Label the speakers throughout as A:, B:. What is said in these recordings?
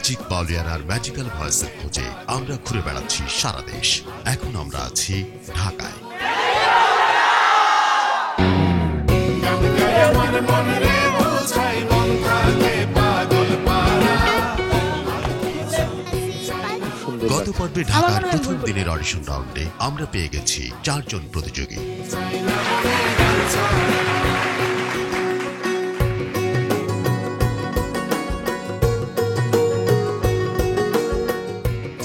A: Magic বাউলিয়ানার magical ভয়েসের খোঁজে আমরা ঘুরে বেড়াচ্ছি সারা দেশ। এখন আমরা আছি ঢাকায়। গত পর্বে ঢাকার প্রথম দিনের অডিশন রাউন্ডে আমরা পেয়ে গেছি 4 জন প্রতিযোগী।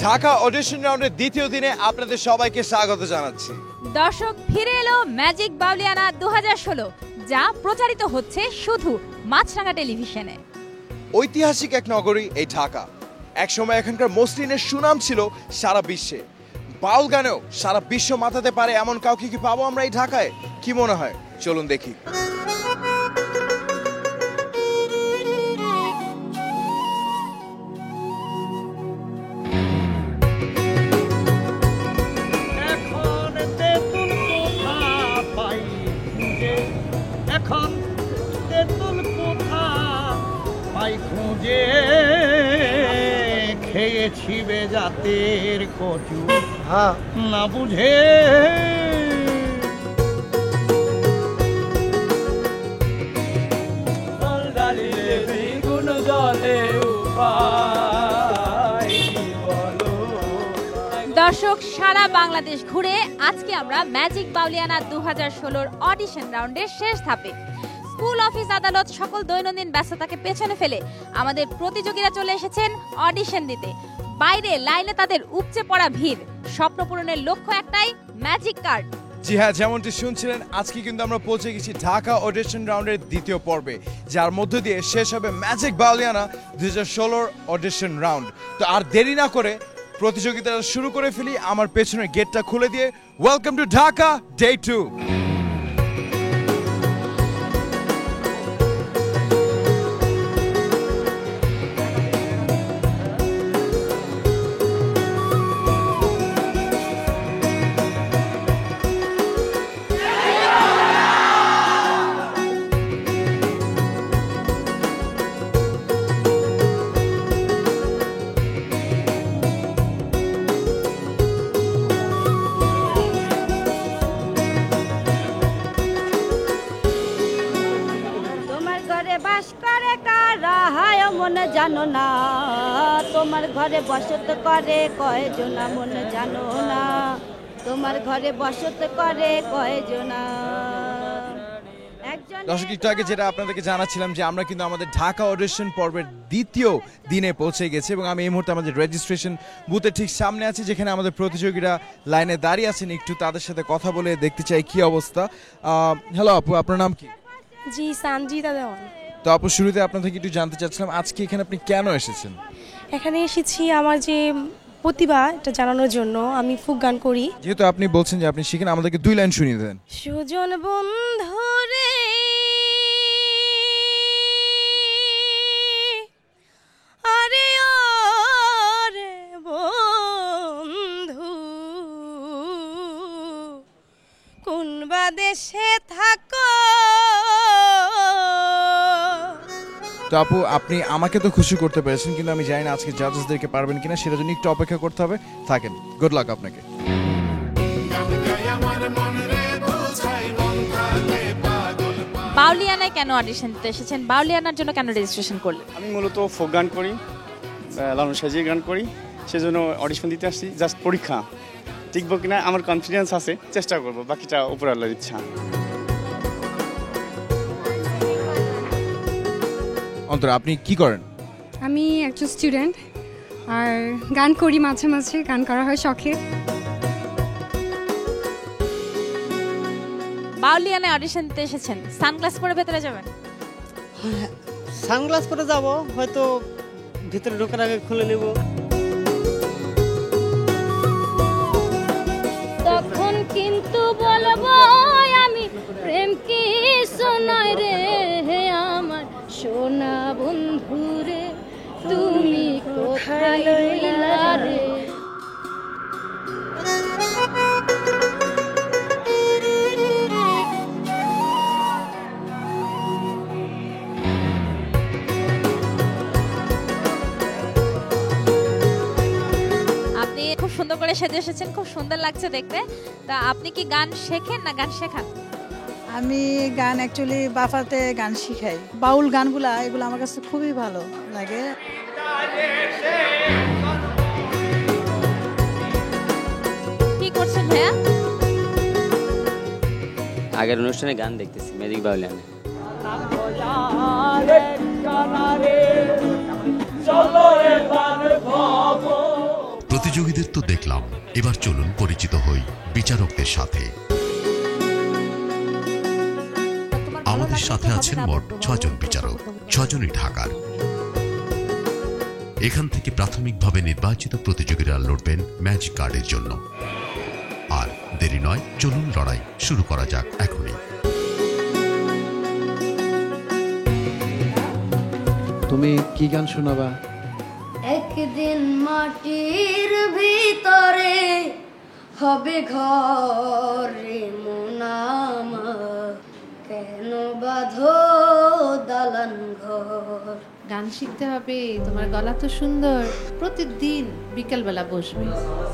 B: ঢাকা অডিশন রাউন্ডের দ্বিতীয় দিনে আপনাদের সবাইকে স্বাগত জানাচ্ছি।
C: দর্শক, ফিরে এলো ম্যাজিক বাউলিয়ানা 2016, যা প্রচারিত হচ্ছে শুধু মাছরাঙা টেলিভিশনে।
B: ঐতিহাসিক এক নগরী এই ঢাকা। একসময় এখানকার মসলিনের সুনাম ছিল সারা বিশ্বে। বাউল গানেও সারা বিশ্ব মাতাতে পারে এমন কাউকে কি পাবো আমরা এই ঢাকায়? কি মনে হয়, চলুন দেখি।
D: খুঁজে খেয়েছি বেজাতের কচু না বুঝে
C: দর্শক, সারা বাংলাদেশ ঘুরে আজকে আমরা ম্যাজিক বাউলিয়ানা 2016 অডিশন রাউন্ডের শেষ ধাপে। স্কুল, অফিস, আদালত সকল দৈনন্দিন ব্যস্ততাকে পেছনে ফেলে আমাদের প্রতিযোগীরা চলে এসেছেন অডিশন দিতে। বাইরে লাইনে তাদের উপচে পড়া ভিড়। স্বপ্ন পূরণের লক্ষ্য একটাই, ম্যাজিক কার্ড।
B: জি হ্যাঁ, যেমনটি শুনছিলেন, আজকে কিন্তু আমরা পৌঁছে গেছি ঢাকা অডিশন রাউন্ডের দ্বিতীয় পর্বে, যার মধ্য দিয়ে শেষ হবে ম্যাজিক বাউলিয়ানা 2016 অডিশন রাউন্ড। তো আর দেরি না করে প্রতিযোগিতা শুরু করে ফেলি। আমার পেছনের গেটটা খুলে দিয়ে ওয়েলকাম টু ঢাকা ডে 2।
E: মনে জানো না, তোমার ঘরে বসত করে কয়জনা মনে জানো না, তোমার ঘরে বসত করে কয়জনা।
B: দর্শক, একটু আগে যেটা আপনাদেরকে জানাচ্ছিলাম যে আমরা কিন্তু আমাদের ঢাকা অডিশন পর্বের দ্বিতীয় দিনে পৌঁছে গেছি এবং আমি এই মুহূর্তে আমাদের রেজিস্ট্রেশন বুথের ঠিক সামনে আছি, যেখানে আমাদের প্রতিযোগীরা লাইনে দাঁড়িয়ে আছেন। একটু তাদের সাথে কথা বলে দেখতে চাই কি অবস্থা। হ্যালো আপু, আপনার নাম কি?
F: জি, সানজিদা দেওয়ান।
B: তো আপু, শুরুতে আপনার থেকে একটু জানতে চাচ্ছিলাম আজকে এখানে আপনি কেন এসেছেন?
F: এখানে এসেছি আমার যে প্রতিভা এটা জানানোর জন্য। আমি ফোক গান করি।
B: যেহেতু আপনি বলছেন যে আপনি শিখেন, আমাদেরকে 2 লাইন শুনিয়ে দেন।
F: সুজন বন্ধুরে আরে আরে বন্ধু, কোন বা দেশে থাকো।
B: তো আপু, আপনি আমাকে তো খুশি করতে পেরেছেন, কিন্তু আমি জানি না আজকে জাজেসদেরকে পারবেন কিনা, সেটার জন্য একটু অপেক্ষা করতে হবে। থাকেন, গুড লাক আপনাকে।
C: বাউলিয়ানায় কেন অডিশন দিতে এসেছেন? বাউলিয়ানার জন্য কেন রেজিস্ট্রেশন করলেন?
G: আমি মূলত ফোক গান করি, লালন সাজিয়ে গান করি, সেজন্য অডিশন দিতে আসছি। জাস্ট পরীক্ষা, টিকবো কিনা আমার কনফিডেন্স আছে, চেষ্টা করবো, বাকিটা উপর আল্লাহর ইচ্ছা।
B: অন্তরা, আপনি কি করেন?
H: আমি একজন স্টুডেন্ট, আর গান করি মাঝে মাঝে, গান করা হয় শখে।
C: বাউলিয়ানায় অডিশন দিতে এসেছেন, সানগ্লাস পরে ভেতরে যাবেন?
I: সানগ্লাস পরে যাব, হয়তো ভিতরে ঢোকার আগে খুলে নেব।
E: তখন কিন্তু বলবো আমি প্রেম কি শোনায় রে আমার সোনা বন্ধু রে, তুমি কোথায় রইলা রে।
C: সেজে এসেছেন, খুব সুন্দর লাগছে দেখতে। তা আপনি কি গান শেখেন না গান শেখান?
J: আমি গান অ্যাকচুয়ালি বাফাতে গান শিখাই। বাউল গানগুলা এগুলো আমার কাছে খুবই ভালো লাগে।
C: কি করছেন ভাইয়া?
I: আগের অনুষ্ঠানে গান দেখতেছি ম্যাজিক বাউলিয়ানে।
A: প্রতিযোগীদের তো দেখলাম, এবার চলুন পরিচিত হই বিচারকদের সাথে। আমাদের সাথে আছেন মোট 6 জন বিচারক, 6 জনই ঢাকার। এখান থেকে প্রাথমিকভাবে নির্বাচিত প্রতিযোগীরা লড়বেন ম্যাজিক কার্ডের জন্য। আর দেরি নয়, চলুন লড়াই শুরু করা যাক এখনই।
K: তুমি কি গান শোনাবা?
E: একদিন মাটির ভিতরে হবে ঘর রে মোনামা, কেন বাঁধো দালান ঘর।
L: গান শিখতে হবে, তোমার গলা তো সুন্দর। প্রতিদিন বিকেলবেলা বসবে।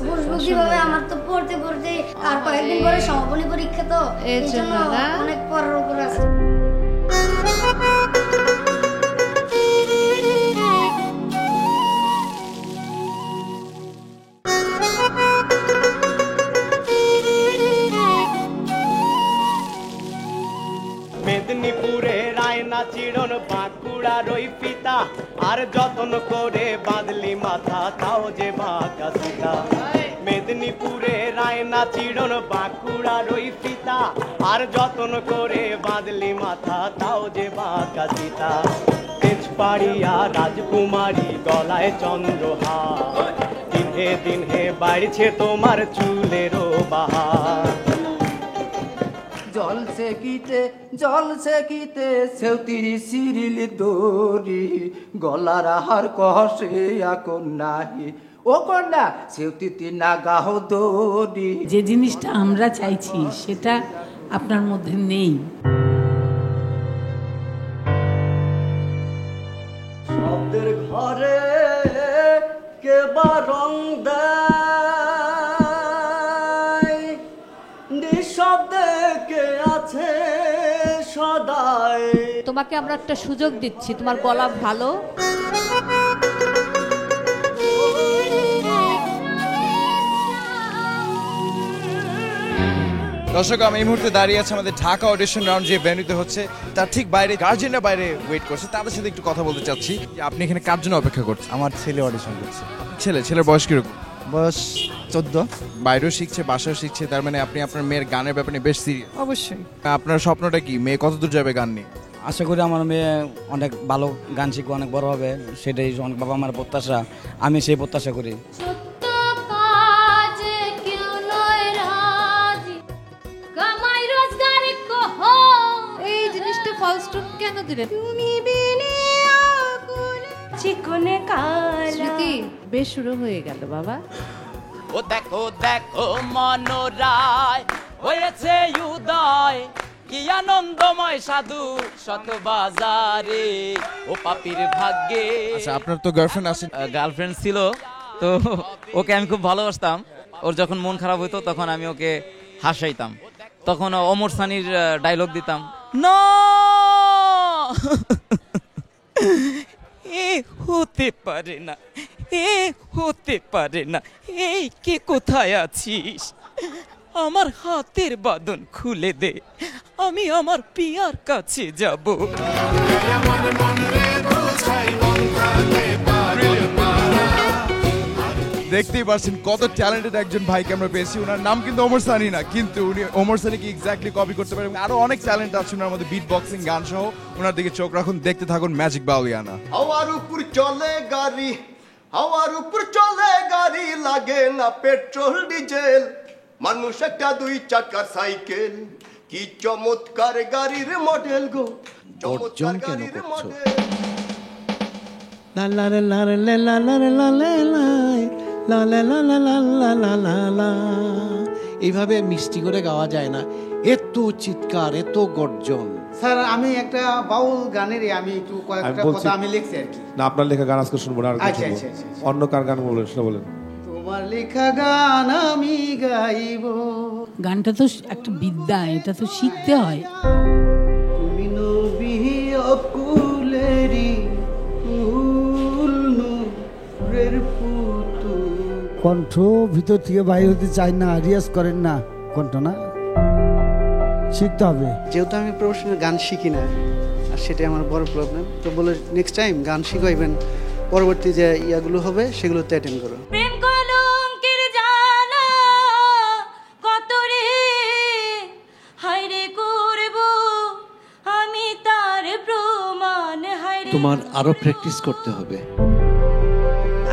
E: বসবো কিভাবে? আমার তো পড়তে পড়তে আর কয়েকদিন পরে সমাপনী পরীক্ষা, তো
L: এর জন্য
E: অনেক পড়ার উপর আছে।
D: মেদিনীপুরে রায়না চিড়ন বাঁকুড়ার ওই পিতা, আর যতন করে বাঁধলি মাথা তাও যে বাঁকা সীতা। মেদিনীপুরে রায়না চিড়ন বাঁকুড়ার ওই পিতা, আর যতন করে বাঁধলি মাথা তাও যে বাঁকা সীতা। তেজপাড়িয়া রাজকুমারী গলায় চন্দ্রহার, দিনে দিনে বাড়ছে তোমার চুলেরও বাহার।
M: জলছে কিতে সেউতিরি সিরিলি দরি, গলার আহার কষে এখন নাহি ও কন্যা সেউতিতি না গাহ দরি।
N: যে জিনিসটা আমরা চাইছি সেটা আপনার মধ্যে নেই।
M: শব্দের ঘরে কেবা রং দেয়, নিঃশব্দে কে আছে সদাই।
L: তোমাকে আমরা একটা সুযোগ দিচ্ছি, তোমার গলা ভালো।
B: দর্শক, আমি এই মুহূর্তে দাঁড়িয়ে আছে আমাদের ঢাকা অডিশন রাউন্ড যে ভেন্যুতে হচ্ছে তার ঠিক বাইরে গার্জিয়ানরা বাইরে ওয়েট করছে। তাদের সাথে একটু কথা বলতে চাচ্ছি। আপনি এখানে কার জন্য অপেক্ষা করছেন?
O: আমার ছেলে অডিশন করছে।
B: ছেলের বয়স কিরকম?
O: বয়স 14।
B: বাইরেও শিখছে, বাসাও শিখছে, তার মানে আপনি আপনার মেয়ের গানের ব্যাপারে বেশ সিরিয়াস।
O: অবশ্যই।
B: আপনার স্বপ্নটা কি? মেয়ে কতদূর যাবে গান নিয়ে?
I: আশা করি আমার মেয়ে অনেক ভালো গান শিখবে, অনেক বড় হবে, সেটাই অনেক বাবা মার প্রত্যাশা। আমি সেই প্রত্যাশা করি।
L: এই জিনিসটা ফলস্টপ কেন দিলেন?
E: তুমি বিনে চিকনে
L: স্মৃতি বেশ শুরু হয়ে গেল বাবা।
P: ও দেখো দেখো মনোরায় হয়েছে উদয়, কি আনন্দময় সাধু শত বাজারে ও পাপির ভাগ্যে।
B: আচ্ছা, আপনার তো গার্লফ্রেন্ড আছে?
P: গার্লফ্রেন্ড ছিল, তো ওকে আমি খুব ভালোবাসতাম। ওর যখন মন খারাপ হইতো তখন আমি ওকে হাসাইতাম, তখন অমর সানির ডায়লগ দিতাম, না এ হতে পারে না, এ হতে পারে না, এই কে কোথায় আছিস, আমার হাতের বাঁধন খুলে দে, আমি আমার পিয়ার কাছে যাব।
B: দেখতেই পাচ্ছেন কত ট্যালেন্টেড একজন ভাইকে আমরা পেয়েছি। ওনার নাম কিন্তু ওমর সানি না, কিন্তু উনি ওমর সানিকে এক্স্যাক্টলি কপি করতে পারেন। আরো অনেক ট্যালেন্ট আছে ওনার মধ্যে, বিট বক্সিং, গান সহ। ওনার দিকে চোখ রাখুন, দেখতে থাকুন ম্যাজিক বাউলিয়ানা।
Q: হাওয়ার উপর চলে গাড়ি, হাওয়ার উপর চলে গাড়ি, লাগে না পেট্রোল ডিজেল, মানুষ একটা 2 চাকার সাইকেল, কি চমৎকার গাড়ির মডেল গো, চমৎকার গাড়ির মডেল।
K: লা লা লা লা লা লা লা লা লা লা লা লা লা লা লা লা লা। এইভাবে মিষ্টি করে গাওয়া যায় না, এত চিৎকার, এত গর্জন।
O: স্যার, আমি একটা বাউল গানের আমি একটু কয়েকটা কথা আমি লিখছি আর কি।
R: না, আপনার লেখা গান আজকে শুনবো না, আর
O: আচ্ছা,
R: অন্য কার গান বলেন সেটা বলেন।
K: তোমার লেখা গান আমি গাইব।
N: গানটা তো একটা বিদ্যা, এটা তো শিখতে হয়।
K: তুমি নবী অকুলেরি ফুল নূরের পুতুল।
R: কণ্ঠ ভিতর থেকে বাইরে হতে চাই না, রিয়াজ করেন না কণ্ঠ, না শিখতে হবে।
O: যেহেতু আমি প্রফেশনাল গান শিখি না, আর সেটাই আমার বড় প্রবলেম। তো বলে নেক্সট টাইম গান শিখাইবেন, পরবর্তী যে ইয়াগুলো হবে সেগুলোতে অ্যাটেন্ড করো।
E: প্রেম কলঙ্কের জ্বালা কত রে হায়রে করব আমি তার প্রমাণ হায়রে।
K: তোমার আরো প্র্যাকটিস করতে হবে।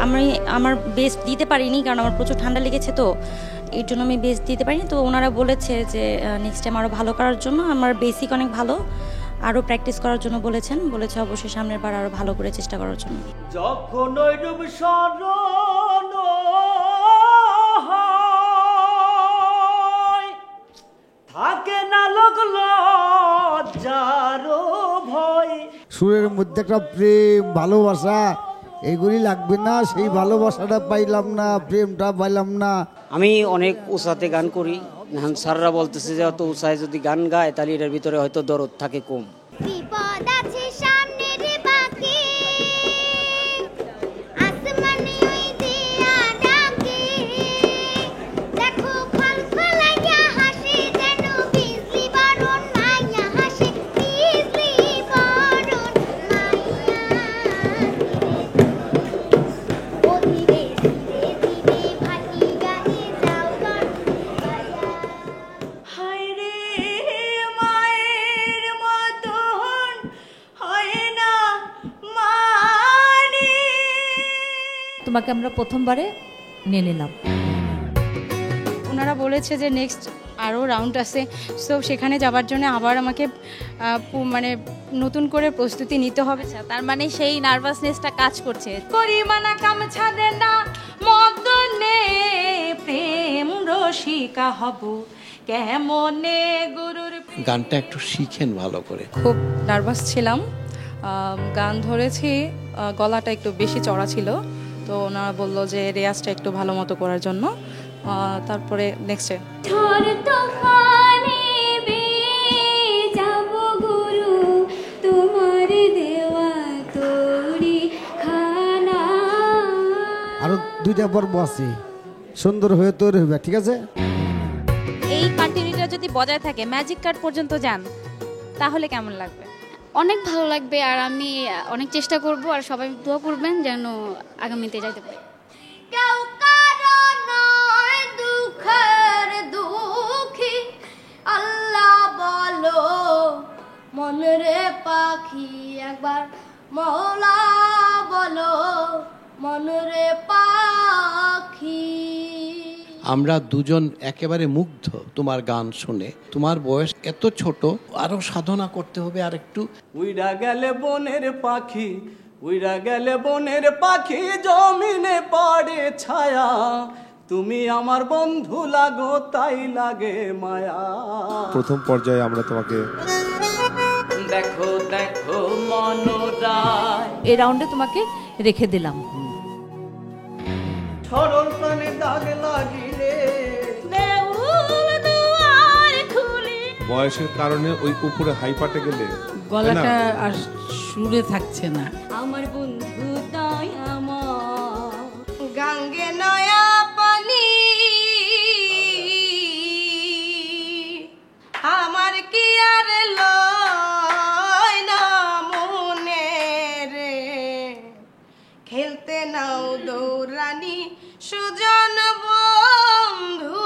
S: আমি আমার বেস্ট দিতে পারিনি, কারণ আমার প্রচুর ঠান্ডা লেগেছে, তো এর জন্য আমি বেস্ট দিতে পারিনি। তো ওনারা বলেছে যে নেক্সট টাইম আরও ভালো করার জন্য। আমার বেসিক অনেক ভালো, আরও প্র্যাকটিস করার জন্য বলেছে অবশ্যই সামনের বার আরও ভালো করে চেষ্টা করার জন্য।
M: যখন ওই রূপ স্মরণ হয়, থাকে না লোক লজ্জারও ভয়।
R: সুরের মধ্যে একটা প্রেম ভালোবাসা এগুলি লাগবে না, সেই ভালোবাসাটা পাইলাম না, প্রেমটা পাইলাম না।
I: আমি অনেক উঁচাতে গান করি, স্যাররা বলতেছে যে অত উঁচায় যদি গান গায় তাহলে এটার ভিতরে হয়তো দরদ থাকে কম।
E: বিপদ আছে সামনে রে বাকি, আসমানে ওই দিয়া ডাকে, দেখো খলখলাইয়া হাসে যেন বিজলি বরণ মাইয়া হাসে, বিজলি বরণ মাইয়া। ও ধীরে ধীরে ধীরে ভাটি গায়ে যাও গান হায় রে মায়ের মতন হয় না মানে।
T: তোমাকে আমরা প্রথমবারে নিয়ে নিলাম।
F: ওনারা বলেছে যে নেক্সট আরও রাউন্ড আছে, সো সেখানে যাওয়ার জন্য আবার আমাকে মানে নতুন করে প্রস্তুতি নিতে হবে।
C: তার মানে সেই নার্ভাসনেসটা কাজ করছে।
E: করিমানা কাম ছাড়ে না মদনে, প্রেম রসিকা হব কেমনে গুরুর।
K: গানটা একটু শিখেন ভালো করে।
F: খুব নার্ভাস ছিলাম, গান ধরেছি, গলাটা একটু বেশি চড়া ছিল, তো ওনারা বললো যে রেয়াজটা একটু ভালো মতো করার জন্য। তারপরে নেক্সটে
E: ঝড় তুফানে যাব গুরু তোমার দেওয়া তোরি খানা।
R: আরো 2টা পর্ব আছে, সুন্দর হয়ে তৈরি হবে, ঠিক আছে?
C: এই কন্টিনিউটা যদি বজায় থাকে, ম্যাজিক কার্ড পর্যন্ত যান, তাহলে কেমন লাগবে?
U: অনেক ভালো লাগবে, আর আমি অনেক চেষ্টা করব, আর সবাই দোয়া করবেন যেন আগামীতে যাইতে পারি।
E: কেউ কারো নয় দুঃখের দুঃখী, আল্লাহ বলো মনরে পাখি, একবার মওলা বলো মনরে পাখি।
K: আমরা দুজন একেবারে মুগ্ধ তোমার গান শুনে। তোমার বয়স এত ছোট, আরো সাধনা করতে হবে আর একটু।
M: উইরা গেলে বনের পাখি, উইরা গেলে বনের পাখি, জমিনে পড়ে ছায়া, তুমি আমার বন্ধু লাগো তাই লাগে মায়া।
V: প্রথম পর্যায়ে আমরা তোমাকে
P: দেখো দেখো মনোরায়,
T: এই রাউন্ডে তোমাকে রেখে দিলাম।
M: সরল প্রাণে দাগ লাগিলে
E: দেউল দুয়ার খুলে।
V: বয়সের কারণে ওই উপরে হাইপাটে গেলে
N: গলাটা আর সুরে থাকছে না।
E: আমার বন্ধু দয়াময় গঙ্গে নয়া পানি, আমার কি আর লয় না মনে রে, খেলতে নাও দৌড়ানি সুজন বন্ধু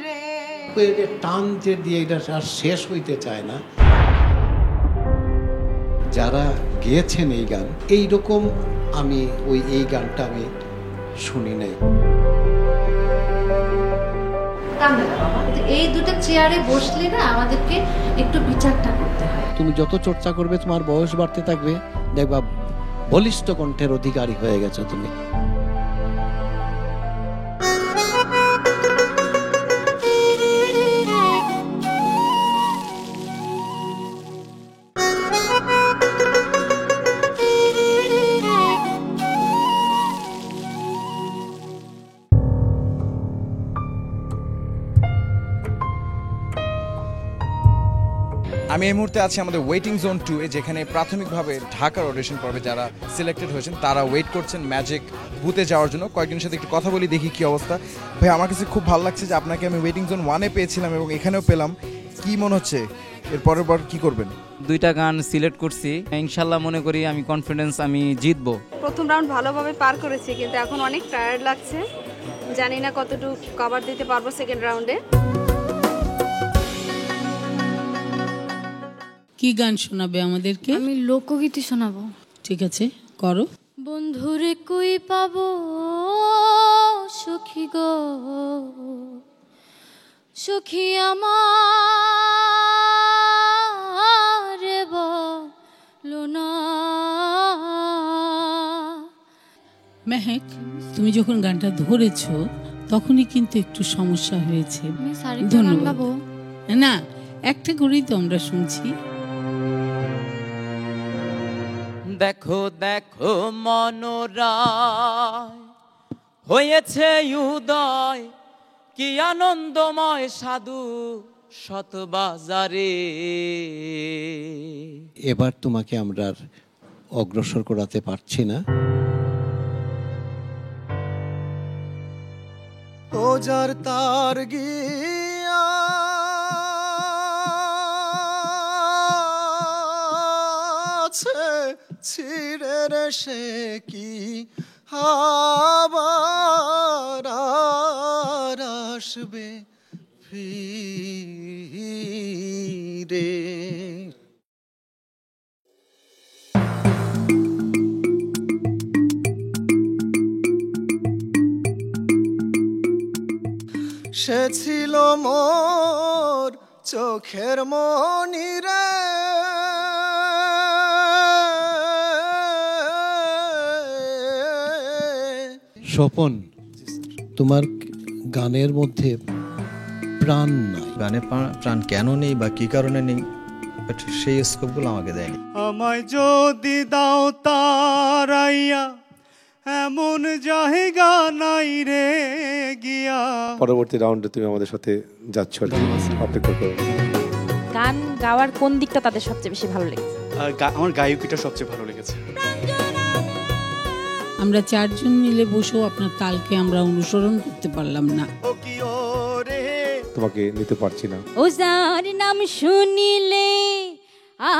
E: রে।
K: টান যে দিয়ে এটা আর শেষ হইতে চায় না। যারা গেয়েছেন এই গান, এইরকম আমি এই গানটা আমি শুনি নাই।
L: এই দুটো চেয়ারে বসলে না আমাদেরকে একটু বিচারটা করতে হয়।
K: তুমি যত চর্চা করবে তোমার বয়স বাড়তে থাকবে, দেখবা বলিষ্ঠ কণ্ঠের অধিকারী হয়ে গেছো তুমি।
B: আমি এই মুহূর্তে আছি আমাদের ওয়েটিং জোন 2 এ, যেখানে প্রাথমিকভাবে ঢাকার অডিশন পর্বে যারা সিলেক্টেড হয়েছেন তারা ওয়েট করছেন ম্যাজিক বুথে যাওয়ার জন্য। কয়েকজনের সাথে একটু কথা বলি, দেখি কি অবস্থা। ভাই, আমার কাছে খুব ভালো লাগছে যে আপনাকে আমি ওয়েটিং জোন 1 এ পেয়েছিলাম এবং এখানেও পেলাম। কি মনে হচ্ছে এর পরের বার কি করবেন?
G: 2টা গান সিলেক্ট করছি, ইনশাল্লাহ মনে করি আমি কনফিডেন্স আমি জিতবো।
H: প্রথম রাউন্ড ভালোভাবে পার করেছি, কিন্তু এখন অনেক টায়ার্ড লাগছে, জানি না কতটুকু কভার দিতে পারবো সেকেন্ড রাউন্ডে।
N: কি গান শোনাবে আমাদেরকে?
U: আমি লোকগীতি শোনাবো।
N: ঠিক আছে, করো।
U: বন্ধুরে কই পাবো সখী গো, সখী আমার বলো না।
N: মেহেক, তুমি যখন গানটা ধরেছো তখনই কিন্তু একটু সমস্যা হয়েছে। ধন্যবাদ। না, একটা করেই তো আমরা শুনছি।
P: দেখো দেখো মনোরায় হয়েছে উদয়, কি আনন্দময় সাধু শতবাজারে।
K: এবার তোমাকে আমরা আর অগ্রসর করাতে পারছি না।
D: ও যার তার গিয়া ছিড়ে রে সে কি আবার আসবে ফিরে। সে ছিল মোর চোখের মনি রে,
K: স্বপন, তোমার গানের মধ্যে প্রাণ নাই।
W: গানে প্রাণ কেন নেই বা কি কারণে নেই, বাট সেই স্কোপগুলো আমাকে দেয়নি।
D: আমায় যদি দাও তারাইয়া, এমন জায়গা নাই রে গিয়া।
V: পরবর্তী রাউন্ডে তুমি আমাদের সাথে যাচ্ছ, অপেক্ষা করো।
C: গান গাওয়ার কোন দিকটা তাদের সবচেয়ে বেশি ভালো লেগেছে?
D: আমার গায়কিটা সবচেয়ে ভালো লেগেছে।
N: আমরা 4 জন মিলে বসেও আপনার তালকে আমরা অনুসরণ করতে পারলাম না।
V: তোমাকে নিতে পারছি না।
U: ও যার নাম শুনিলে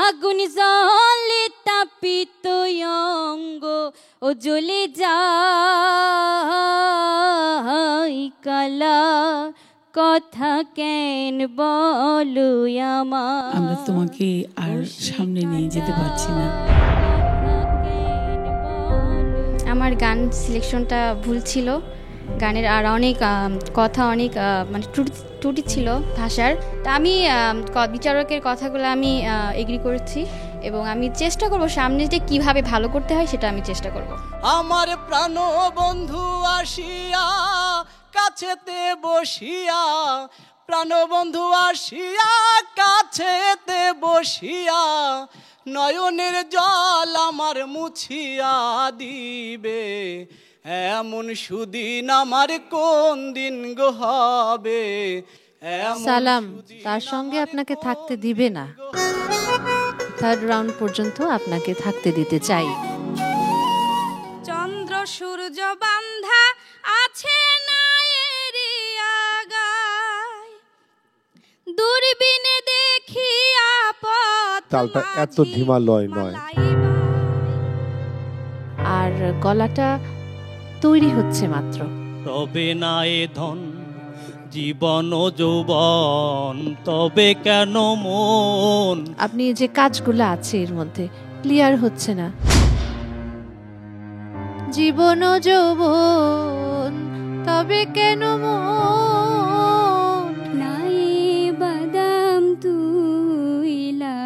U: আগুন জ্বলে তাপিত অঙ্গ, ও জ্বলে যায় কালা কথা কেন বলো আমার।
N: আমরা তোমাকে আর সামনে নিয়ে যেতে পারছি না।
U: আমার গান সিলেকশনটা ভুল ছিল, গানের আর অনেক কথা অনেক মানে ত্রুটি ছিল ভাষার। তা আমি বিচারকের কথাগুলো আমি এগ্রি করেছি এবং আমি চেষ্টা করব সামনে যে কিভাবে ভালো করতে হয় সেটা আমি চেষ্টা করব।
M: আমার প্রাণ বন্ধু আসিয়া কাছেতে বসিয়া, প্রাণ বন্ধু আসিয়া কাছেতে বসিয়া, নয়নের জল আমার মুছিয়া দিবে, এমন সুদিন আমার কোন দিন গো হবে।
L: সালাম তার সঙ্গে আপনাকে থাকতে দিবে না, থার্ড রাউন্ড পর্যন্ত আপনাকে থাকতে দিতে চাই।
U: চন্দ্র সূর্য বান্ধা আছে না এরি আগায়, দূরবীনে দেখি আপদ।
V: তালটা এত ধিমা লয় নয়,
L: আর গলাটা তৈরি হচ্ছে মাত্র।
M: রবে না এ ধন জীবন যৌবন, তবে কেন মন।
L: আপনি যে কাজগুলো আছে এর মধ্যে ক্লিয়ার হচ্ছে না। জীবন যৌবন তবে কেন মন,
U: নাই বাদাম তুইলা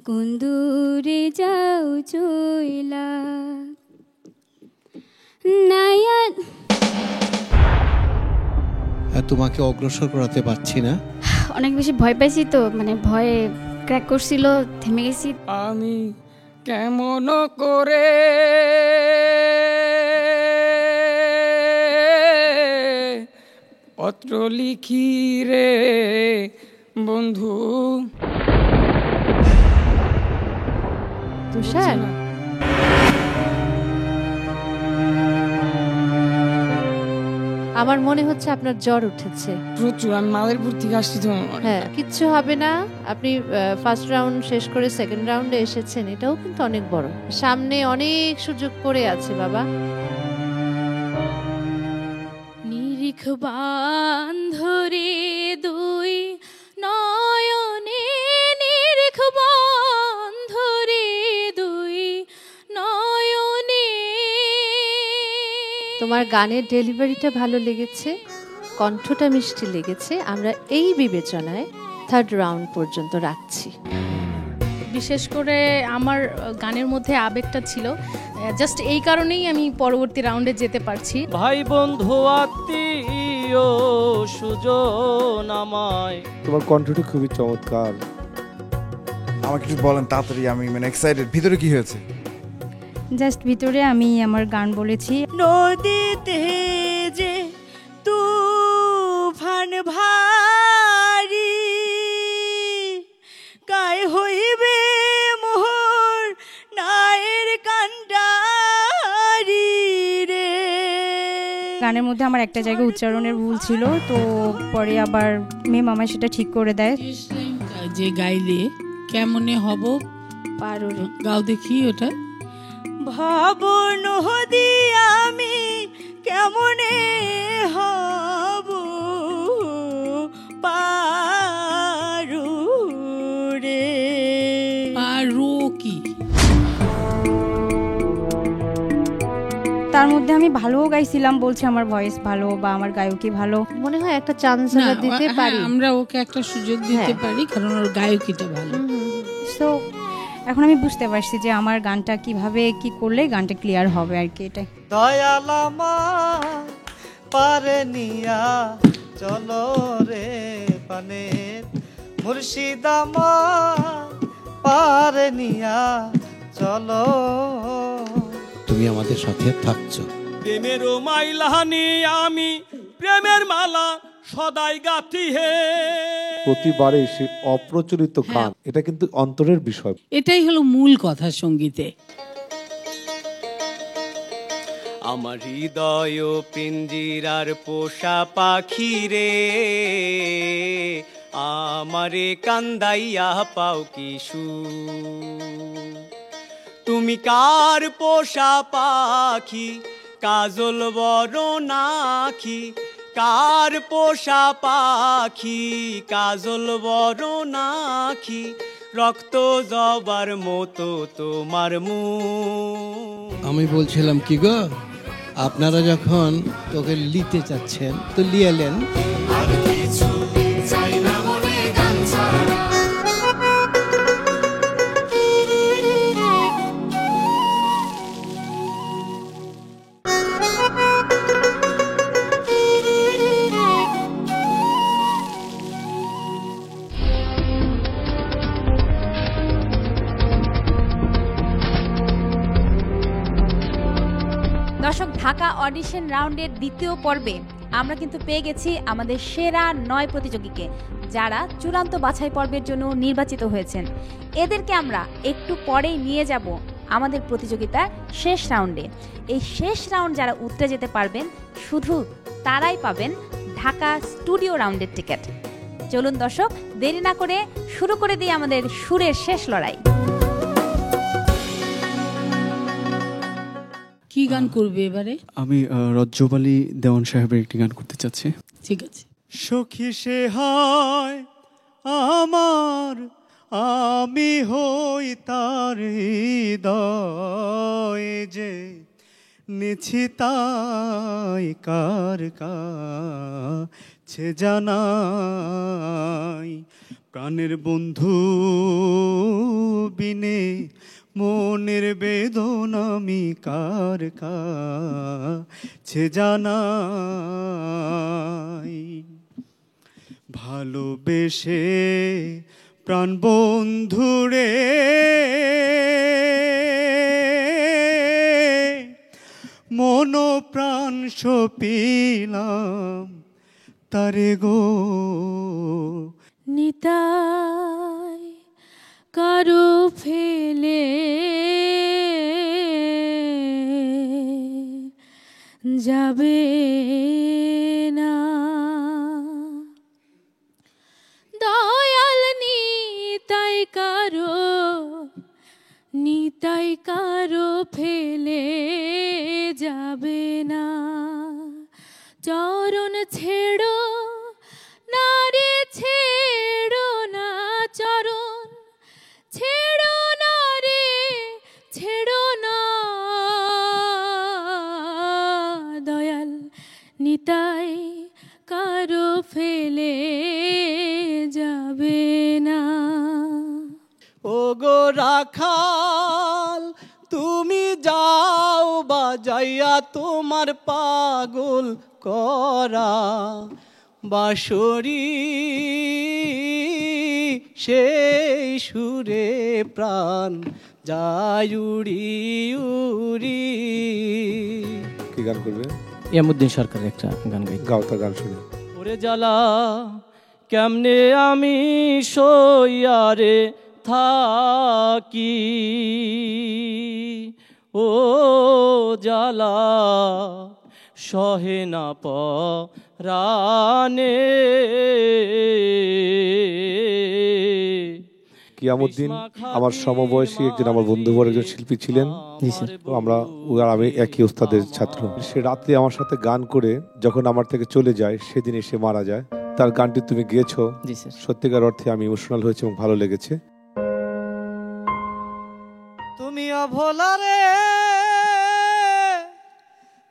U: কোন দূরে যাও চইলা। নায়ান
K: তোমাকে অগ্রসর করাতে পারছি না।
U: অনেক বেশি ভয় পাইছি তো, মানে ভয়ে ক্র্যাক করছিল, থেমে গেছি।
X: আমি কেমন করে পত্র লিখি রে বন্ধু।
L: তুষার, আমার মনে হচ্ছে আপনার জ্বর উঠেছে।
X: প্রচুর, আমি মাদারীপুর থেকে আসছি তো।
L: হ্যাঁ, কিচ্ছু হবে না। আপনি ফার্স্ট রাউন্ড শেষ করে সেকেন্ড রাউন্ডে এসেছেন, এটাও কিন্তু অনেক বড়। সামনে অনেক সুযোগ পড়ে আছে বাবা।
A: নিরিখ বান্ধরে দুই নয়নে, নিরিখ বান্ধরে দুই নয়নে।
L: তোমার গানের ডেলিভারিটা ভালো লেগেছে, কণ্ঠটা মিষ্টি লেগেছে। আমরা এই বিবেচনায় থার্ড রাউন্ড পর্যন্ত রাখছি।
A: বিশেষ করে আমার গানের মধ্যে আবেগটা ছিল, জাস্ট এই কারণেই আমি পরবর্তী রাউন্ডে যেতে পারছি।
M: ভাই বন্ধু আত্মীয় সুজন আমায়।
V: তোমার কণ্ঠটা খুবই চমৎকার।
B: আমাকে একটু বলেন তাড়াতাড়ি, আমি মানে এক্সাইটেড। ভিতরে কি হয়েছে?
S: জাস্ট ভিতরে আমি আমার গান বলেছি। নদীতে যে তুফান ভারী, গায়ে হইবে মোহর নায়ের কান্ডারি রে। গানের মধ্যে আমার একটা জায়গায় উচ্চারণের ভুল ছিল, তো পরে আবার মেম আমায় সেটা ঠিক করে দেয়।
N: যে গাইলে কেমনে হব
S: পারো রে,
N: গাও দেখি ওটা।
S: ভাবন হদি আমি কেমনে হব পারু রে।
N: পারু কি?
S: তার মধ্যে আমি ভালো গাইছিলাম, বলছে আমার ভয়েস ভালো বা আমার গায়কী ভালো।
L: মনে হয় একটা চান্স দিতে পারি,
N: আমরা ওকে একটা সুযোগ দিতে পারি, কারণ ওর গায়কীটা ভালো।
S: সো এখন আমি বুঝতে পারছি যে আমার গানটা কিভাবে কি করলে গানটা ক্লিয়ার হবে আর কি। এটাই
M: দয়ালামা পারে নিয়া চলো রে পানে, মুর্শিদামা পারে নিয়া চলো।
K: তুমি আমাদের সাথে থাকছো।
M: প্রেমের মাইলাহানি আমি প্রেমের মালা সদাই গাথি হে।
V: প্রতিবারে সে অপ্রচলিত গান, এটা কিন্তু অন্তরের বিষয়।
N: এটাই হলো মূল কথা সঙ্গীতে।
M: আমার হৃদয় পিঞ্জিরার পোষা পাখি রে, আমারে কান্দাইয়া পাও কিশু। তুমি কার পোষা পাখি, কাজল বড় নাকি? কার পোষা পাখি, কাজল বড় নাকি? রক্ত জবার মতো তোমার মুখ।
K: আমি বলছিলাম কি গো, আপনারা যখন তোকে লিতে চাচ্ছেন তো লিয়েলেন।
M: আর কিছু চাই না মনে গান ছাড়া।
C: দর্শক, ঢাকা অডিশন রাউন্ডের দ্বিতীয় পর্বে আমরা কিন্তু পেয়ে গেছি আমাদের সেরা 9 প্রতিযোগীকে, যারা চূড়ান্ত বাছাই পর্বের জন্য নির্বাচিত হয়েছেন। এদেরকে আমরা একটু পরেই নিয়ে যাব আমাদের প্রতিযোগিতার শেষ রাউন্ডে। এই শেষ রাউন্ড যারা উতরে যেতে পারবেন, শুধু তারাই পাবেন ঢাকা স্টুডিও রাউন্ডের টিকিট। চলুন দর্শক, দেরি না করে শুরু করে দিই আমাদের সুরের শেষ লড়াই।
N: কি গান করবে এবারে?
D: আমি রজ্জবালি দেওয়ান সাহেবের একটি গান করতে চাচ্ছি।
N: ঠিক আছে।
D: সখী সে হয় আমার, আমি হই তার হৃদয়ে যে নেছি তাই কার কাছে জানাই। প্রাণের বন্ধু বিনে মনের বেদনা আমি কার কাছে জানাই। ভালোবেসে প্রাণ বন্ধুরে মন প্রাণ সপিলাম তারে গো,
I: নিতাই কারো ফেলে যাবে না, দয়াল নিতাই কারো ফেলে যাবে না, চরণ ছেড়ো না রে ছেড়ো না, চরণ ছেড়ো না রে ছেড়ো না, দয়াল নিতাই কারো ফেলে যাবে না।
M: ও গো রাখাল তুমি যাও বাজাইয়া তোমার পাগল করা বাঁশরি, সেই সুরে প্রাণ যায় উড়ি উড়ি।
V: কি গান করবে?
J: ইয়ামুদ্দিন সরকারের একটা গান গাই।
V: গাও তার গান শুনে।
M: ওরে জ্বালা কেমনে আমি সইয়ারে থাকি, ও জ্বালা সহে না পরানে।
V: কিয়ামুদ্দিন আমার সমবয়সী একজন আমার বন্ধুবর একজন শিল্পী ছিলেন। আমরা আমি একই ওস্তাদের ছাত্র। সে রাত্রে আমার সাথে গান করে যখন আমার থেকে চলে যায় সেদিন এসে মারা যায়। তার গানটি তুমি গেয়েছো, সত্যিকার অর্থে আমি ইমোশনাল হয়েছে এবং ভালো লেগেছে।
M: তুমি অভোলা রে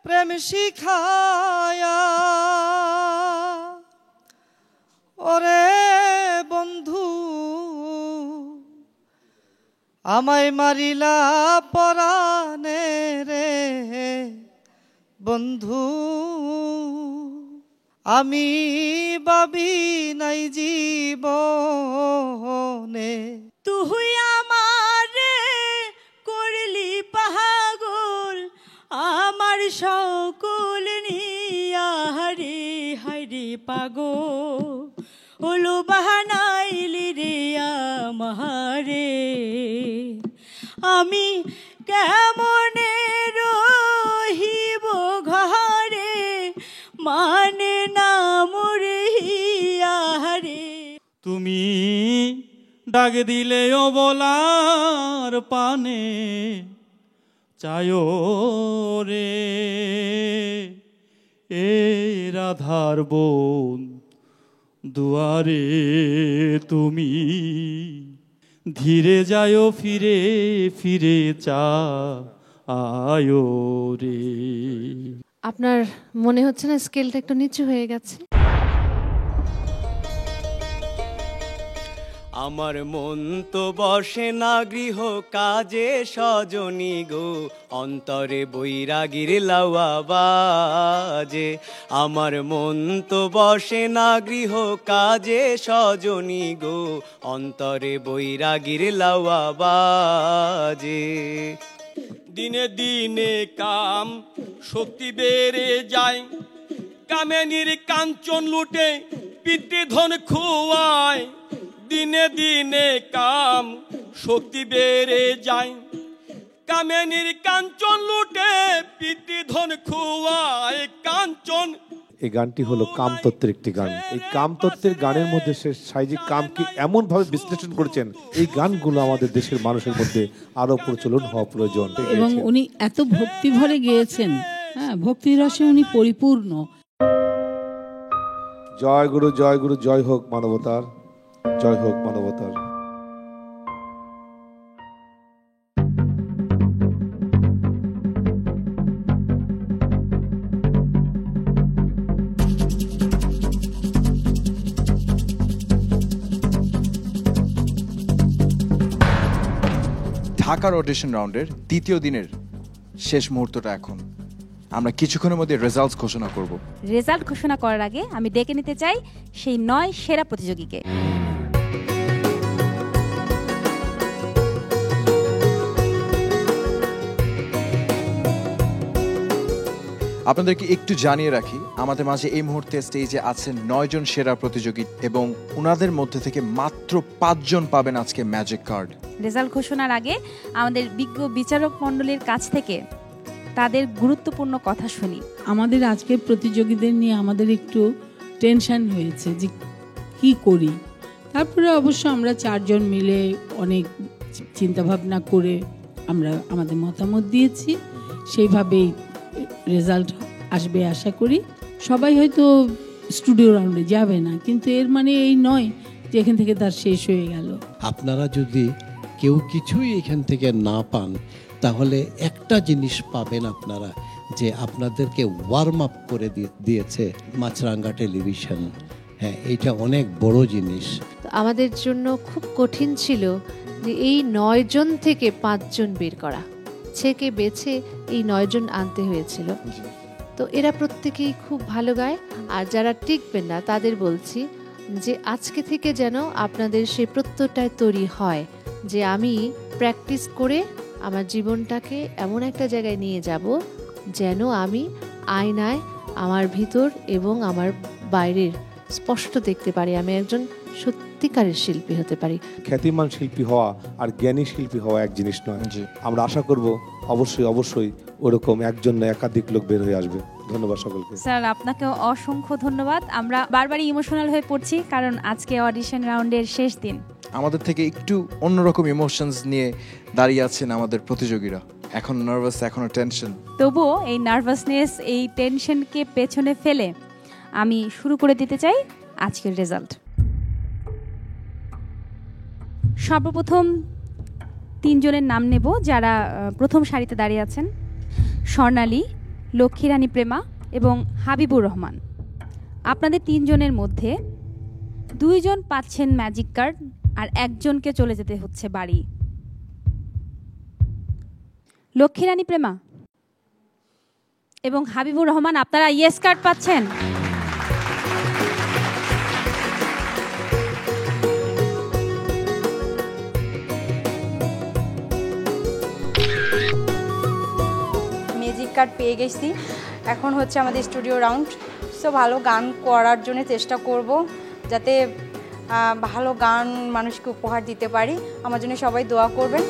M: প্রেম শিখায়া, ওরে বন্ধু আমায় মারিলা পরানে রে বন্ধু, আমি ভাবি নাই জীবনে
I: তুই আমারে করলি পাগল, আমার সকল নিয়া হারে হারে পাগল, হলো বাহানাইলি রে আমারে, আমি কেমনে রহিব ঘরে, মানে না মোরে হিয়ারে।
M: তুমি ডাক দিলে অবলার পানে চায়ো রে, এ রাধার বোন দুয়ারে তুমি ধীরে যায়ো ফিরে ফিরে চা আয়ো রে।
L: আপনার মনে হচ্ছে না স্কেলটা একটু নিচু হয়ে গেছে?
M: আমার মন তো বসে না গৃহ কাজে সজনী গো, অন্তরে বৈরাগীর লাউয়া বাজে। আমার মন তো বসে না গৃহ কাজে সজনী গো, অন্তরে বৈরাগীর লাউয়া বাজে। দিনে দিনে কাম শক্তি বেড়ে যায়, কামেনির কাঞ্চন লুটে পিতৃ ধন খোয়ায়। দিনে দিনে কাম শক্তি বেড়ে যায়, কামেনির কাঞ্চন লুটে পিতৃ ধন খোয়ায় কাঞ্চন।
V: এই গানটি হলো কামতত্ত্বের একটি গান। এই কামতত্ত্বের গানের মধ্যে সে সাইজিক কামকে এমন ভাবে বিশ্লেষণ করেছেন, এই গানগুলো আমাদের দেশের মানুষের মধ্যে আরো প্রচলন হওয়া প্রয়োজন।
N: এবং উনি এত ভক্তি ভরে গেয়েছেন, হ্যাঁ, ভক্তির রসে উনি পরিপূর্ণ।
V: জয় গুরু জয় হোক মানবতার, জয় হোক মানবতার।
B: ঢাকার অডিশন রাউন্ডের দ্বিতীয় দিনের শেষ মুহূর্তটা এখন। আমরা কিছুক্ষণের মধ্যে রেজাল্ট ঘোষণা করব।
C: রেজাল্ট ঘোষণা করার আগে আমি ডেকে নিতে চাই সেই 9 সেরা প্রতিযোগীকে।
B: আপনাদেরকে একটু জানিয়ে রাখি, আমাদের মাঝে এই মুহূর্তে স্টেজে আছেন 9 জন সেরা প্রতিযোগী এবং ওনাদের মধ্যে থেকে মাত্র 5 জন পাবেন আজকে ম্যাজিক কার্ড।
C: রেজাল্ট ঘোষণার আগে আমাদের বিজ্ঞ বিচারক মণ্ডলীর কাছ থেকে তাদের গুরুত্বপূর্ণ কথা শুনি।
N: আমাদের আজকের প্রতিযোগীদের নিয়ে আমাদের একটু টেনশন হয়েছে যে কি করি। তারপরে অবশ্য আমরা 4 জন মিলে অনেক চিন্তাভাবনা করে আমরা আমাদের মতামত দিয়েছি, সেইভাবেই রেজাল্ট আসবে আশা করি। সবাই হয়তো স্টুডিও রাউন্ডে যাবে না, কিন্তু এর মানে এই নয় যে এখান থেকে তার শেষ হয়ে গেল।
K: আপনারা যদি কেউ কিছুই এখান থেকে না পান, তাহলে একটা জিনিস পাবেন আপনারা, যে আপনাদেরকে ওয়ার্ম আপ করে দিয়েছে মাছরাঙ্গা টেলিভিশন। হ্যাঁ, এইটা অনেক বড় জিনিস।
L: আমাদের জন্য খুব কঠিন ছিল যে এই 9 জন থেকে 5 জন বের করা, ছেকে বেছে এই 9 জন আনতে হয়েছিল। তো এরা প্রত্যেকেই খুব ভালো গায়, আর যারা টিকবেন না তাদের বলছি যে আজকে থেকে যেন আপনাদের সেই প্রত্যয়টায় তৈরি হয় যে আমি প্র্যাকটিস করে আমার জীবনটাকে এমন একটা জায়গায় নিয়ে যাব যেন আমি আয়নায় আমার ভিতর এবং আমার বাইরের স্পষ্ট দেখতে পারি, আমি একজন সত্যিকারের শিল্পী হতে পারি।
V: খ্যাতিমান শিল্পী হওয়া আর জ্ঞানী শিল্পী হওয়া এক জিনিস নয়। আমরা আশা করব অবশ্যই ওরকম একজন না একাধিক লোক বের হয়ে আসবে। ধন্যবাদ সকলকে।
C: স্যার, আপনাকেও অসংখ্য ধন্যবাদ। আমরা বারবারই ইমোশনাল হয়ে পড়ছি, কারণ আজকে অডিশন রাউন্ডের শেষ দিন।
B: আমাদের থেকে একটু অন্যরকম ইমোশনস নিয়ে দাঁড়িয়ে আছেন আমাদের প্রতিযোগীরা। এখন নার্ভাস, এখনো টেনশন।
C: তবুও এই নার্ভাসনেস, এই টেনশনকে পেছনে ফেলে আমি শুরু করে দিতে চাই আজকের রেজাল্ট। সর্বপ্রথম 3 জনের নাম নেব যারা প্রথম সারিতে দাঁড়িয়ে আছেন: স্বর্ণালী, লক্ষ্মীরানী প্রেমা এবং হাবিবুর রহমান। আপনাদের 3 জনের মধ্যে 2 জন পাচ্ছেন ম্যাজিক কার্ড আর 1 জনকে চলে যেতে হচ্ছে বাড়ি। লক্ষ্মীরানী প্রেমা এবং হাবিবুর রহমান, আপনারা ইয়েস কার্ড পাচ্ছেন।
F: ম্যাজিক কার্ড পেয়ে গেছি, এখন হচ্ছে আমাদের স্টুডিও রাউন্ড। সো ভালো গান করার জন্য চেষ্টা করব, যাতে ভালো গান মানুষকে উপহার দিতে পারি। আমার জন্য সবাই দোয়া করবেন।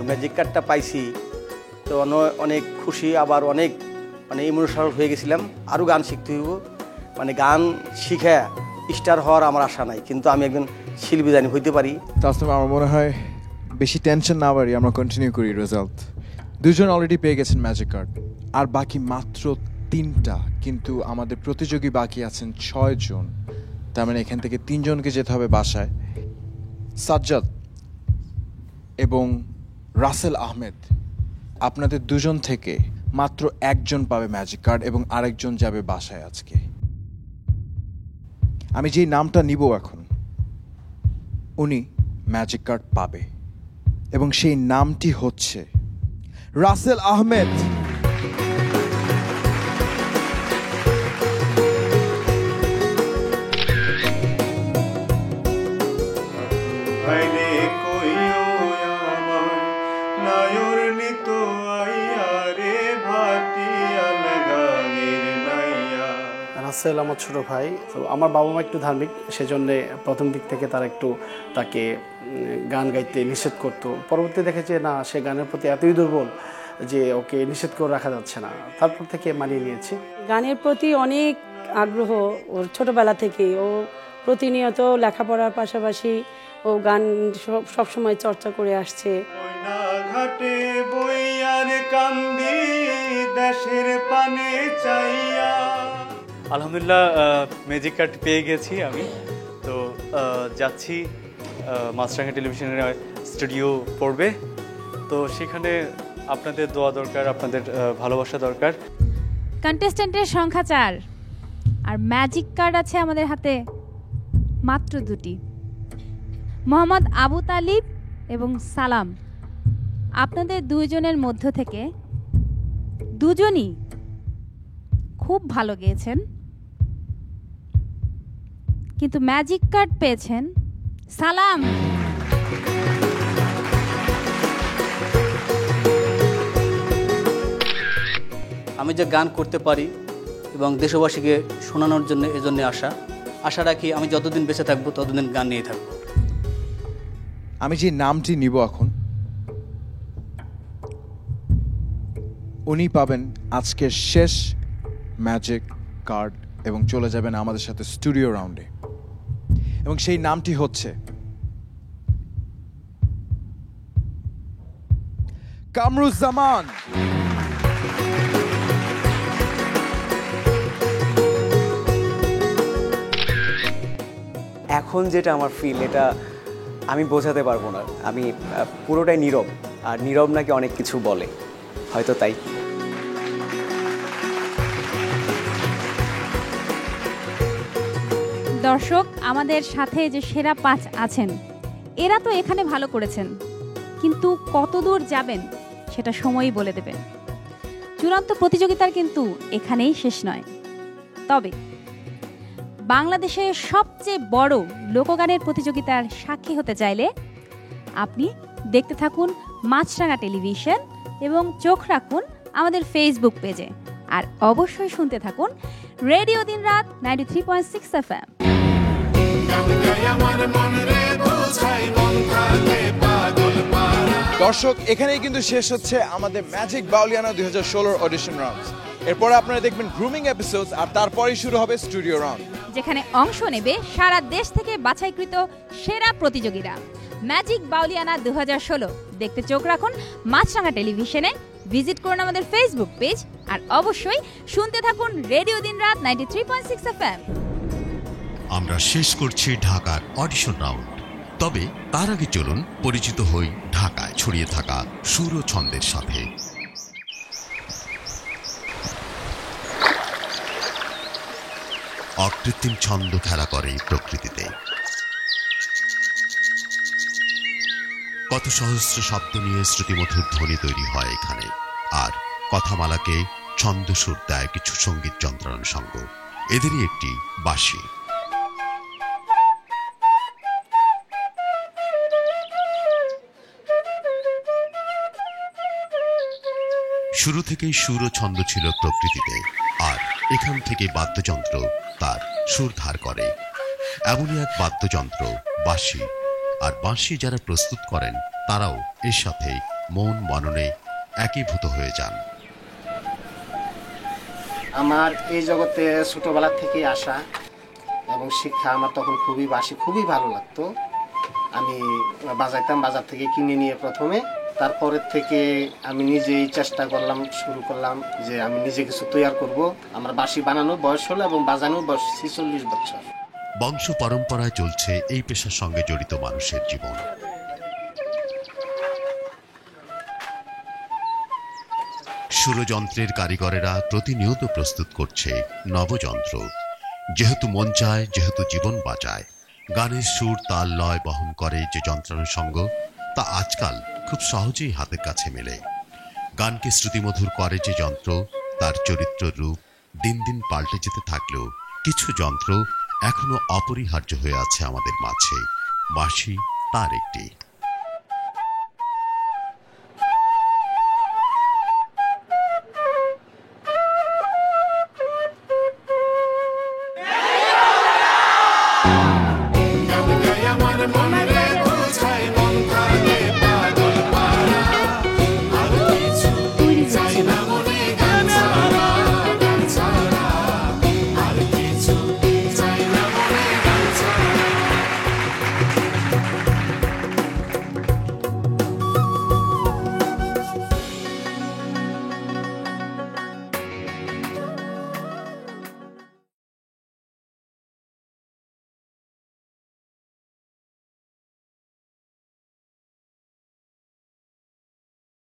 O: ম্যাজিক কার্ডটা পাইছি তো অনেক খুশি, আবার অনেক ইমোশনাল হয়ে গেছিলাম। আরও গান শিখতে হইব, গান শিখে স্টার হওয়ার আমার আশা নাই, কিন্তু আমি একজন শিল্পী জানি হইতে পারি।
B: তাছাড়া আমার মনে হয় বেশি টেনশন না বাড়ি, আমরা কন্টিনিউ করি রেজাল্ট। 2 জন অলরেডি পেয়ে গেছেন ম্যাজিক কার্ড, আর বাকি মাত্র 3টা, কিন্তু আমাদের প্রতিযোগী বাকি আছেন 6 জন। তার মানে এখান থেকে 3 জনকে যেতে হবে বাসায়। সাজ্জাদ এবং রাসেল আহমেদ, আপনাদের 2 জন থেকে মাত্র 1 জন পাবে ম্যাজিক কার্ড এবং আরেকজন যাবে বাসায় আজকে। আমি যেই নামটা নিব এখন, উনি ম্যাজিক কার্ড পাবে এবং সেই নামটি হচ্ছে রাসেল আহমেদ।
Q: রাসেল আমার ছোট ভাই, তো আমার বাবা মা একটু ধার্মিক, সেজন্য প্রথম দিক থেকে তারা একটু তাকে গান গাইতে নিষেধ করতো। পরবর্তীতে দেখেছে না, সে গানের প্রতি এতই দুর্বল যে ওকে নিষেধ করে রাখা যাচ্ছে না, তারপর থেকে মানিয়ে নিয়েছি।
R: গানের প্রতি অনেক আগ্রহ ওর ছোটবেলা থেকে। ও প্রতিনিয়ত লেখাপড়ার পাশাপাশি ও গান সবসময় চর্চা করে আসছে।
Y: ঘাটে বইয়ার কান্দি দেশের পানে চাইয়া।
Z: আলহামদুলিল্লাহ ম্যাজিক কার্ড পেয়ে গেছি আমি, তো যাচ্ছি মাছরাঙ্গা টেলিভিশনের স্টুডিও পড়বে। তো সেখানে আপনাদের দোয়া দরকার, আপনাদের ভালোবাসা দরকার।
C: কন্টেস্ট্যান্টের সংখ্যা 4 আর ম্যাজিক কার্ড আছে আমাদের হাতে মাত্র 2টি। মোহাম্মদ আবু তালিব এবং সালাম, আপনাদের 2 জনের মধ্য থেকে 2 জনই খুব ভালো গেয়েছেন, কিন্তু ম্যাজিক কার্ড পেয়েছেন সালাম।
M: আমি যে গান করতে পারি এবং দেশবাসীকে শোনানোর জন্য এজন্য আশা রাখি আমি যতদিন বেঁচে থাকবো ততদিন গান নিয়ে থাকবো।
B: আমি যে নামটি নিব এখন, উনি পাবেন আজকের শেষ ম্যাজিক কার্ড এবং চলে যাবেন আমাদের সাথে স্টুডিও রাউন্ডে, এবং সেই নামটি হচ্ছে কামরুজ্জামান।
E: এখন যেটা আমার ফিল, এটা আমি বোঝাতে পারবো না। আমি পুরোটাই নীরব, আর নীরব নাকি অনেক কিছু বলে, হয়তো তাই।
C: দর্শক, আমাদের সাথে যে সেরা 5 আছেন এরা তো এখানে ভালো করেছেন, কিন্তু কতদূর যাবেন সেটা সময়ই বলে দেবে। চূড়ান্ত প্রতিযোগিতার কিন্তু এখানেই শেষ নয়। তবে বাংলাদেশের সবচেয়ে বড় লোকগানের প্রতিযোগিতার সাক্ষী হতে চাইলে আপনি দেখতে থাকুন মাছরাঙা টেলিভিশন এবং চোখ রাখুন আমাদের ফেসবুক পেজে, আর অবশ্যই শুনতে থাকুন রেডিও দিনরাত 93.6 FM।
B: দর্শক, এখানেই কিন্তু শেষ হচ্ছে আমাদের ম্যাজিক বাউলিয়ানা 2016 অডিশন রাউন্ড। এরপরে আপনারা দেখবেন গ্রুমিং এপিসোড, আর তারপরেই শুরু হবে স্টুডিও রাউন্ড,
C: যেখানে অংশ নেবে সারা দেশ থেকে বাছাইকৃত সেরা প্রতিযোগীরা। ম্যাজিক বাউলিয়ানা 2016 দেখতে চোখ রাখুন মাছরাঙা টেলিভিশনে, ভিজিট করুন আমাদের ফেসবুক পেজ, আর অবশ্যই শুনতে থাকুন রেডিও দিনরাত 93.6 FM।
G: আমরা শেষ করছি ঢাকার অডিশন রাউন্ড, তবে তার আগে চলুন পরিচিত হই ঢাকায় ছড়িয়ে থাকা সুর ও ছন্দের সাথে। অকৃত্রিম ছন্দ খেলা করে প্রকৃতিতে, কত সহস্র শব্দ নিয়ে শ্রুতিমধুর ধ্বনি তৈরি হয় এখানে, আর কথামালাকে ছন্দ সুর দেয় কিছু সঙ্গীত যন্ত্রানুষঙ্গ, এদেরই একটি বাঁশি। শুরু থেকেই সুর ও ছন্দ ছিল প্রকৃতিতে, আর এখান থেকে বাদ্যযন্ত্র তার সুর ধার করে। এমনই এক বাদ্যযন্ত্র বাঁশি, আর বাঁশি যারা প্রস্তুত করেন তারাও এর সাথে মন মননে একীভূত হয়ে যান।
K: আমার এই জগতে ছোটবেলা থেকে আসা এবং শিক্ষা, আমার তখন বাঁশি খুবই ভালো লাগতো। আমি বাজাইতাম, বাজার থেকে কিনে নিয়ে প্রথমে, তারপরের থেকে আমি নিজেই চেষ্টা করলাম, শুরু করলাম যে আমি নিজে কিছু তৈরি করব। আমার বাঁশি বানানোর বয়স হলো এবং বাজানোর বয়স 46 বছর।
G: বংশ পরম্পরায় চলছে এই পেশার সঙ্গে জড়িত মানুষের জীবন। সুরযন্ত্রের কারিগরেরা প্রতিনিয়ত প্রস্তুত করছে নবযন্ত্র। যেহেতু মন চায়, যেহেতু জীবন বাঁচায়, গানের সুর তাল লয় বহন করে যে যন্ত্রানুষঙ্গ, তা আজকাল খুব সহজেই হাতের কাছে মেলে। গানকে শ্রুতিমধুর করে যে যন্ত্র, তার চরিত্র রূপ দিন দিন পাল্টে যেতে থাকলেও কিছু যন্ত্র এখনো অপরিহার্য হয়ে আছে আমাদের মাঝে। বাঁশি তার একটি।